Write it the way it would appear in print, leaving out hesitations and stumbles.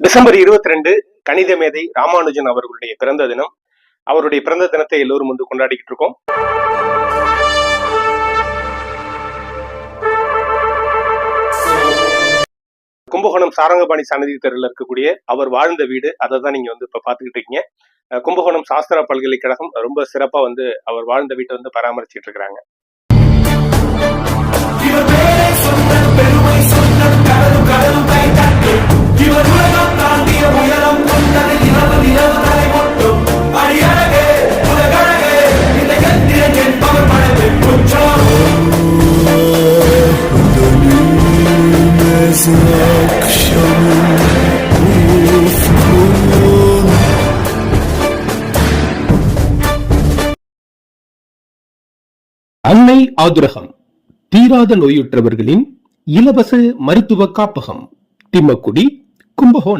December 22 கணித மேதை ராமானுஜன் அவர்களுடைய பிறந்த தினம். அவருடைய பிறந்த தினத்தை எல்லோரும் வந்து கொண்டாடிக்கிட்டு இருக்கோம். கும்பகோணம் சாரங்கபாணி சன்னதி தெருவில் இருக்கக்கூடிய அவர் வாழ்ந்த வீடு, அதை தான் நீங்க வந்து இப்ப பாத்துக்கிட்டு இருக்கீங்க. கும்பகோணம் சாஸ்திரா பல்கலைக்கழகம் ரொம்ப சிறப்பா வந்து அவர் வாழ்ந்த வீட்டை வந்து பராமரிச்சிட்டு இருக்கிறாங்க. அன்னை ஆதுரகம் தீராத நோயுற்றவர்களின் இலவச மருத்துவ காப்பகம், திம்மக்குடி, கும்பகோணம்.